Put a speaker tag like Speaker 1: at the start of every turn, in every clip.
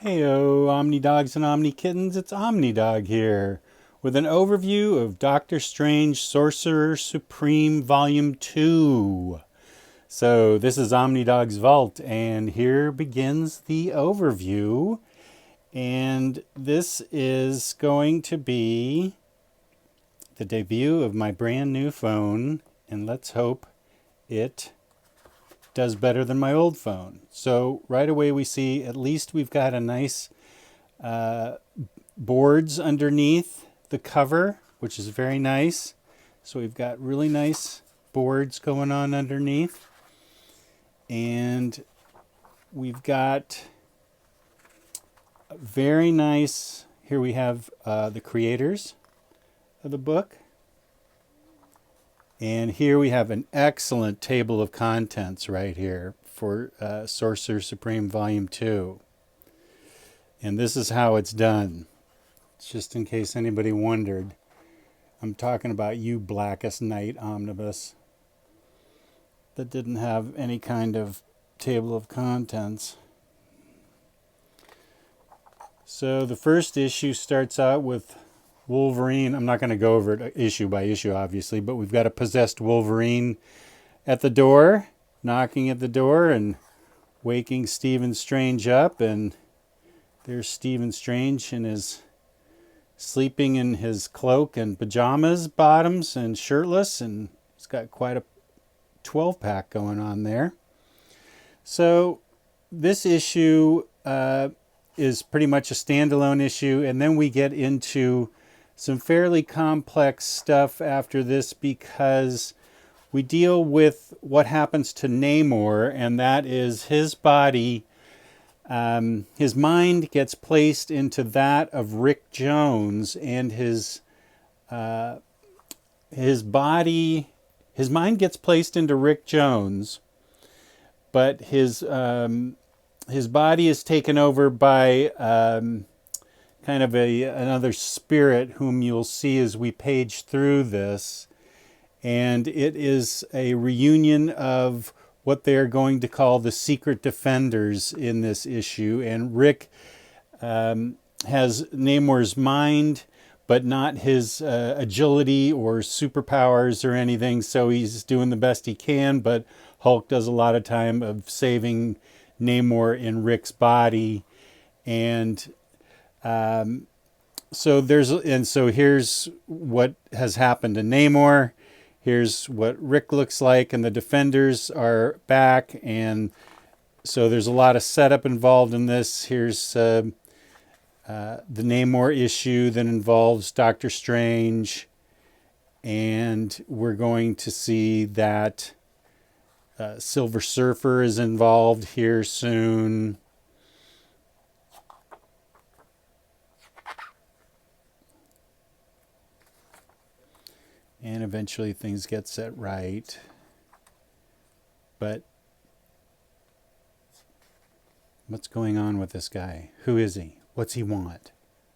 Speaker 1: Heyo, Omnidogs and Omnikittens, it's Omnidog here with an overview of Dr. Strange, Sorcerer Supreme Volume 2. So this is Omnidog's Vault, and here begins the overview. And this is going to be the debut of my brand new phone, and let's hope it does better than my old phone. So right away we see at least we've got a nice boards underneath the cover, which is very nice. So we've got really nice boards going on underneath. And we've got a very nice, here we have the creators of the book. And here we have an excellent table of contents right here for Sorcerer Supreme Volume 2. And this is how it's done. Just in case anybody wondered. I'm talking about you Blackest Night Omnibus that didn't have any kind of table of contents. So the first issue starts out with Wolverine. I'm not going to go over it issue by issue, obviously, but we've got a possessed Wolverine at the door, knocking at the door and waking Stephen Strange up. And there's Stephen Strange in his sleeping in his cloak and pajamas, bottoms, and shirtless, and he's got quite a 12-pack going on there. So this issue is pretty much a standalone issue, and then we get into some fairly complex stuff after this because we deal with what happens to Namor, and that is his body, his mind gets placed into that of Rick Jones, and his mind gets placed into Rick Jones, but his body is taken over by kind of another spirit whom you'll see as we page through this. And it is a reunion of what they're going to call the Secret Defenders in this issue. And Rick has Namor's mind, but not his agility or superpowers or anything. So he's doing the best he can, but Hulk does a lot of time of saving Namor in Rick's body. And so here's what has happened to Namor. Here's what Rick looks like, and the Defenders are back. And so there's a lot of setup involved in this. Here's the Namor issue that involves Dr. Strange. And we're going to see that Silver Surfer is involved here soon. And eventually things get set right. But what's going on with this guy? Who is he? What's he want?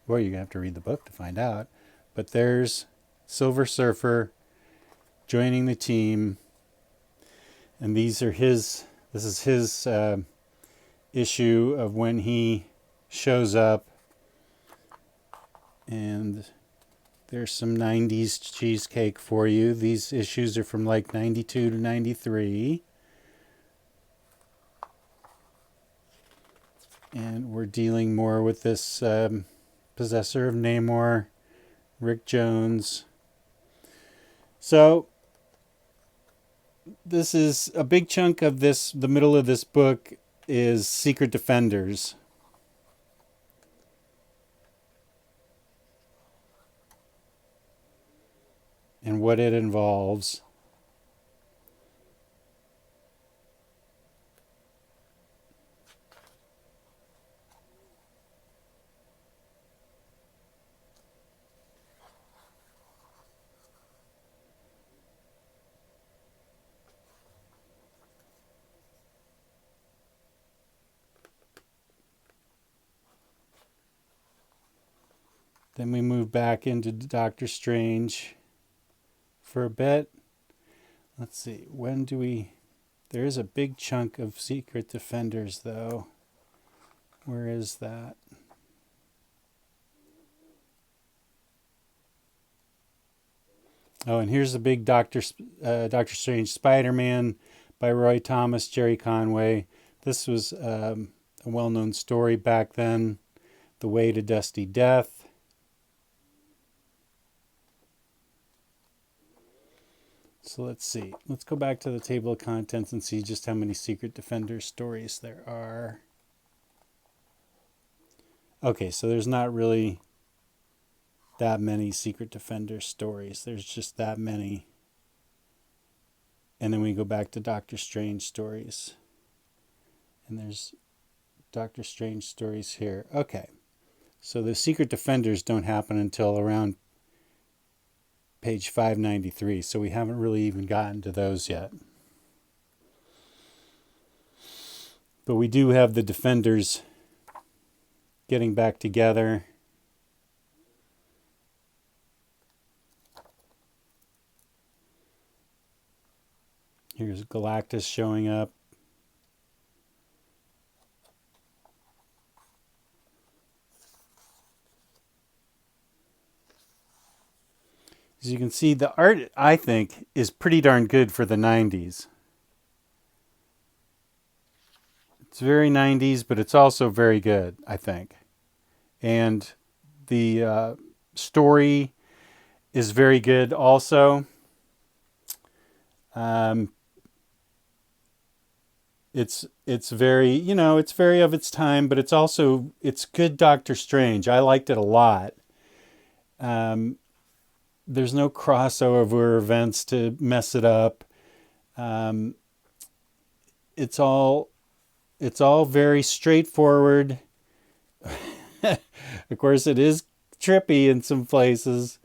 Speaker 1: Well, you're going to have to read the book to find out. But there's Silver Surfer joining the team. And this is his issue of when he shows up. And there's some 90s cheesecake for you. These issues are from like 92 to 93. And we're dealing more with this possessor of Namor, Rick Jones. So this is a big chunk of this. The middle of this book is Secret Defenders. And what it involves. Then we move back into Dr. Strange for a bit. Let's see, there is a big chunk of Secret Defenders though. Where is that? Oh, and here's the big Dr. Strange Spider-Man by Roy Thomas, Jerry Conway. This was a well-known story back then. The Way to Dusty Death. So let's see. Let's go back to the table of contents and see just how many Secret Defender stories there are. Okay, so there's not really that many Secret Defender stories. There's just that many. And then we go back to Dr. Strange stories. And there's Dr. Strange stories here. Okay. So the Secret Defenders don't happen until around page 593. So we haven't really even gotten to those yet. But we do have the Defenders getting back together. Here's Galactus showing up. As you can see, the art, I think, is pretty darn good for the 90s. It's very 90s, but it's also very good, I think. And the story is very good also. It's very, it's very of its time, but it's good Dr. Strange. I liked it a lot. There's no crossover events to mess it up. It's all very straightforward. Of course, it is trippy in some places,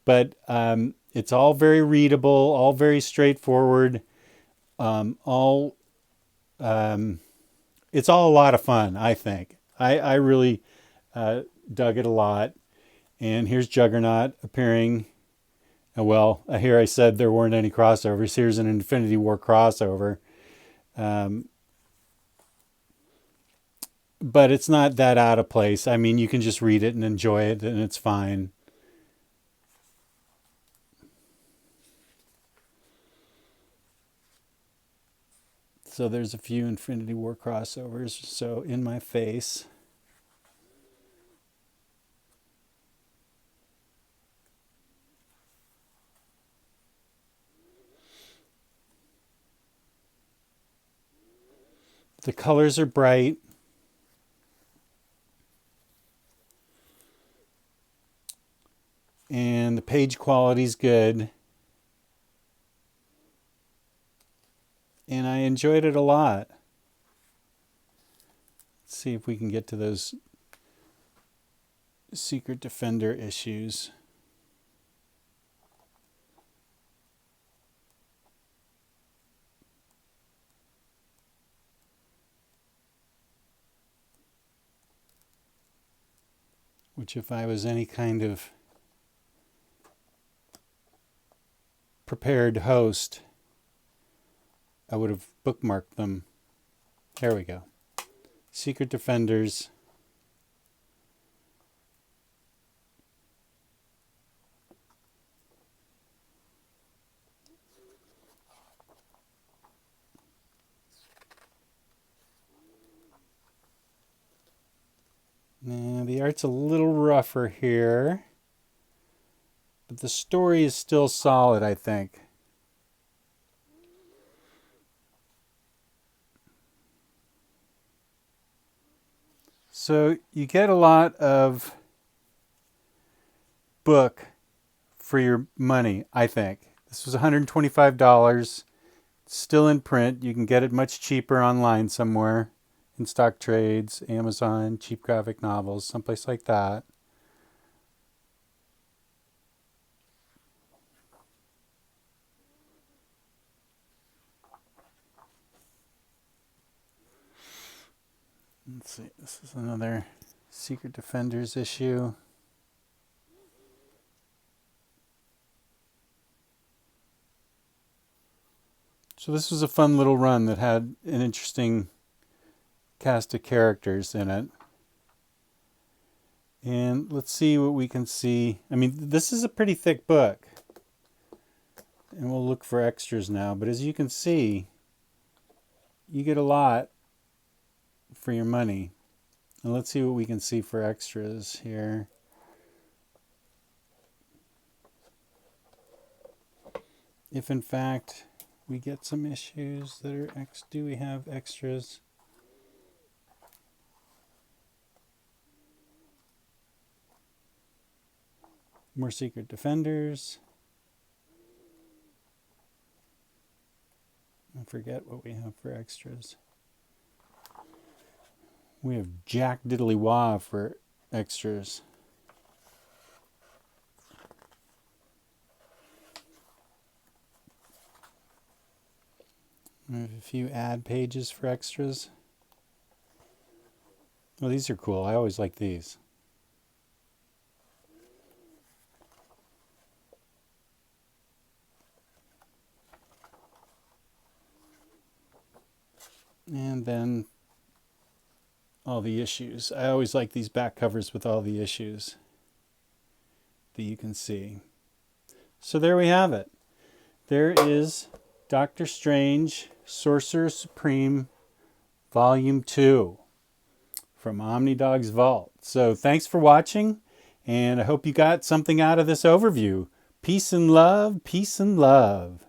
Speaker 1: but it's all very readable, all very straightforward. It's all a lot of fun, I think. I really dug it a lot. And here's Juggernaut appearing. Well, here I said there weren't any crossovers. Here's an Infinity War crossover. But it's not that out of place. I mean, you can just read it and enjoy it, and it's fine. So there's a few Infinity War crossovers. So In My Face. The colors are bright. And the page quality is good. And I enjoyed it a lot. Let's see if we can get to those Secret Defender issues. Which, if I was any kind of prepared host, I would have bookmarked them. There we go. Secret Defenders. Now, the art's a little rougher here, but the story is still solid, I think. So you get a lot of book for your money, I think. This was $125. It's still in print. You can get it much cheaper online somewhere. In stock trades, Amazon, cheap graphic novels, someplace like that. Let's see, this is another Secret Defenders issue. So this was a fun little run that had an interesting cast of characters in it. And let's see what we can see. I mean, this is a pretty thick book. And we'll look for extras now. But as you can see, you get a lot for your money. And let's see what we can see for extras here. If in fact we get some issues that are do we have extras? More Secret Defenders. I forget what we have for extras. We have Jack Diddley Wah for extras. We have a few ad pages for extras. Oh, these are cool. I always like these. And then all the issues. I always like these back covers with all the issues that you can see. So there we have it. There is Dr. Strange, Sorcerer Supreme, Volume 2 from Omnidog's Vault. So thanks for watching, and I hope you got something out of this overview. Peace and love, peace and love.